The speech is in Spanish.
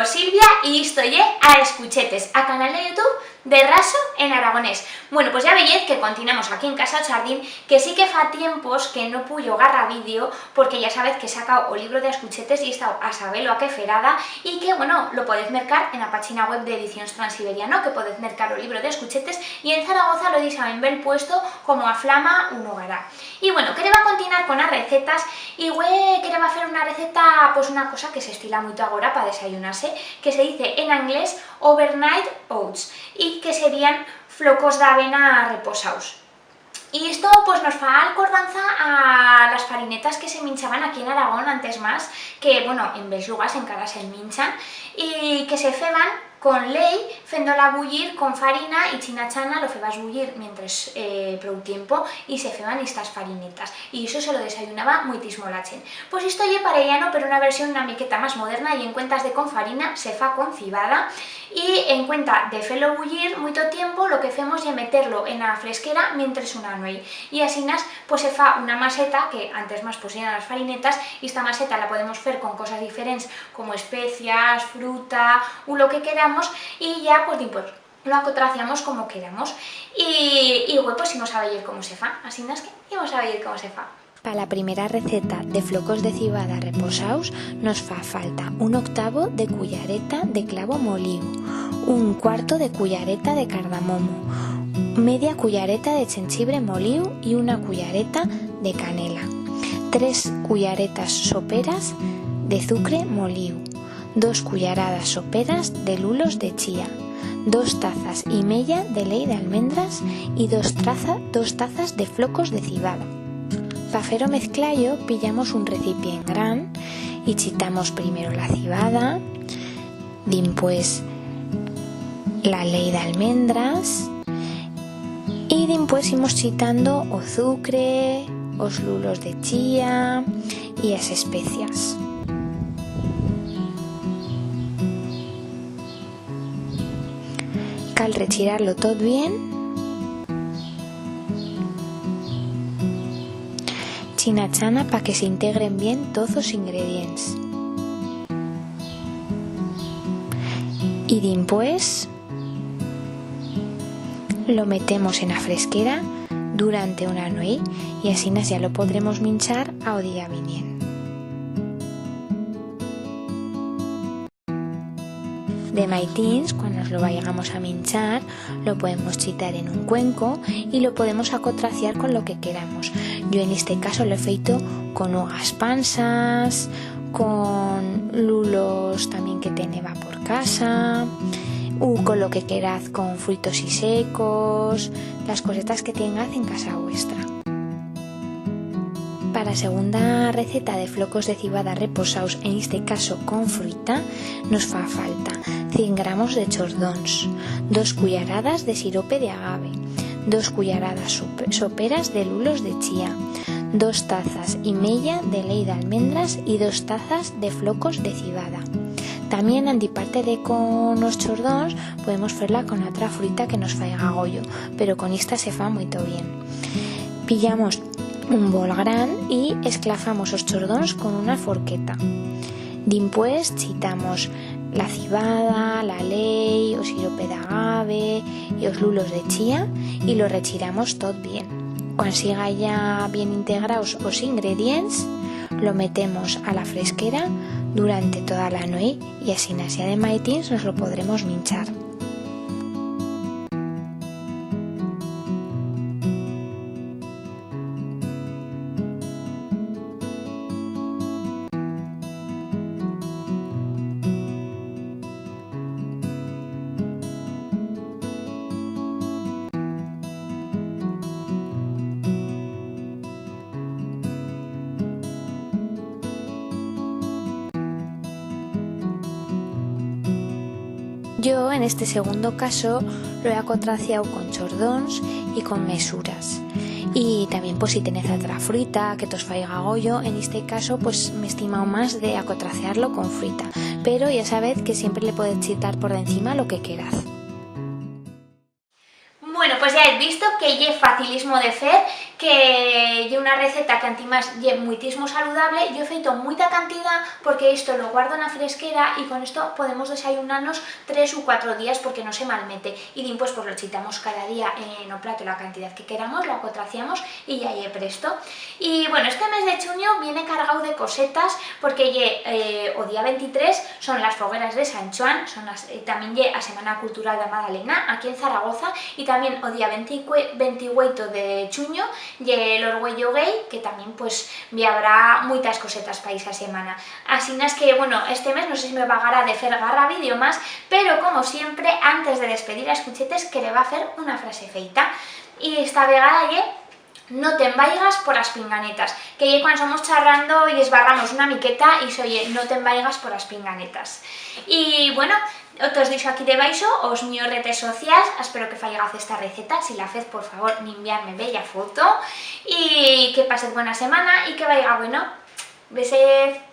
vos Silvia y estoy a Escuchetes, a canal de YouTube de Raso en aragonés. Bueno, pues ya veis que continuamos aquí en Casa Jardín, que sí que fa tiempos que no puyo garra vídeo, porque ya sabéis que he sacado el libro de Escuchetes y he estado a saberlo a qué ferada, y que, bueno, lo podéis mercar en la página web de Ediciones Transiberiano, que podéis mercar el libro de Escuchetes, y en Zaragoza lo disaben ver puesto como a flama un hogará. Y bueno, quería continuar con las recetas, y quería hacer una receta, pues una cosa que se estila mucho ahora para desayunarse, que se dice en inglés overnight oats, y que serían flocos de avena reposados. Y esto pues nos fa acordanza a las farinetas que se minchaban aquí en Aragón antes más, que bueno, en ves lugares en cara se minchan, y que se feban con ley, fendola bullir con farina y chinachana lo febas bullir mientras prou tiempo y se feban estas farinetas. Y eso se lo desayunaba muitísimo la chen. Pues esto ye parellano, pero una versión una miqueta más moderna, y en cuentas de con farina se fa con cibada, y en cuenta de felo bullir mucho tiempo lo que hacemos es meterlo en la fresquera mientras una nuey, y así pues se fa una maseta que antes más pues eran las farinetas, y esta maseta la podemos hacer con cosas diferentes como especias, fruta o lo que queramos, y ya pues lo acotraciamos como queramos, y bueno, pues vamos a ver cómo se fa, así que vamos a ver cómo se fa. Para la primera receta de flocos de cibada reposados nos fa falta 1/8 de cullereta de clavo molido, 1/4 de cullereta de cardamomo, media cullereta de jengibre molido y 1 cullereta de canela, 3 culleretas soperas de azúcar molido, 2 culleradas soperas de lulos de chía, 2 tazas y media de ley de almendras y 2 tazas de flocos de cibada. Para hacer o mezclallo pillamos un recipiente gran y chitamos primero la cibada, después la ley de almendras, y después imos chitando o azúcar, os lulos de chía y as especias. Cal rechirarlo todo bien, chinachana para que se integren bien todos los ingredientes, y después lo metemos en la fresquera durante una noche, y así ya lo podremos minchar a o día viniente. De maitins, cuando nos lo vayamos a minchar, lo podemos chitar en un cuenco y lo podemos acotraciar con lo que queramos. Yo en este caso lo he feito con hojas pansas, con lulos también que teneva por casa, o con lo que queráis, con frutos y secos, las cosetas que tengáis en casa vuestra. Para la segunda receta de flocos de cibada reposados, en este caso con fruta, nos fa falta 100 gramos de chordons, 2 culleradas de sirope de agave, 2 culleradas soperas de lulos de chía, 2 tazas y media de ley de almendras y 2 tazas de flocos de cibada. También, antiparte de con los chordons, podemos hacerla con otra fruta que nos faiga goyo, pero con esta se fa muy bien. Pillamos un bol gran y esclafamos los chordons con una forqueta. Después chitamos la cibada, la ley, o sirope de agave y los lulos de chía, y lo rechiramos todo bien. Cuando siga ya bien integrados los ingredientes, lo metemos a la fresquera durante toda la noche, y así nasia de maitins nos lo podremos minchar. Yo en este segundo caso lo he acotraciado con chordons y con mesuras. Y también pues si tenéis otra fruta que os faiga goyo, en este caso pues me he estimado más de acotraciarlo con fruta. Pero ya sabéis que siempre le podéis chitar por encima lo que queráis. Bueno, pues ya he visto que lle facilismo de fer, que lle una receta que antimás lle muitismo saludable. Yo he feito muita cantidad porque esto lo guardo na fresquera y con esto podemos desayunarnos 3 u 4 días porque no se malmete. Y dimpués pues lo chitamos cada día en o plato la cantidad que queramos, lo acotraciamos y ya lle presto. Y bueno, este mes de chuño viene cargado de cosetas porque lle o día 23 son las fogueras de San Xoán, también lle a Semana Cultural da Madalena aquí en Zaragoza, y también o día 28 de chuño lle el Orgüello Gay, que también pues habrá muchas cosetas para esa semana. Así es que bueno, este mes no sé si me vagará de fer garra vídeo más, pero como siempre, antes de despedir a escuchetes, que le va a hacer una frase feita. Y esta vegada lle no te embaigas por as pinganetas, que lle cuando somos charrando y esbarramos una miqueta y soye no te embaigas por as pinganetas. Y bueno, os dixo aquí debaixo os míos redes sociais, espero que faigaz esta receta, si la fez por favor enviarme bella foto, y que pased buena semana y que vaya bueno. Besed.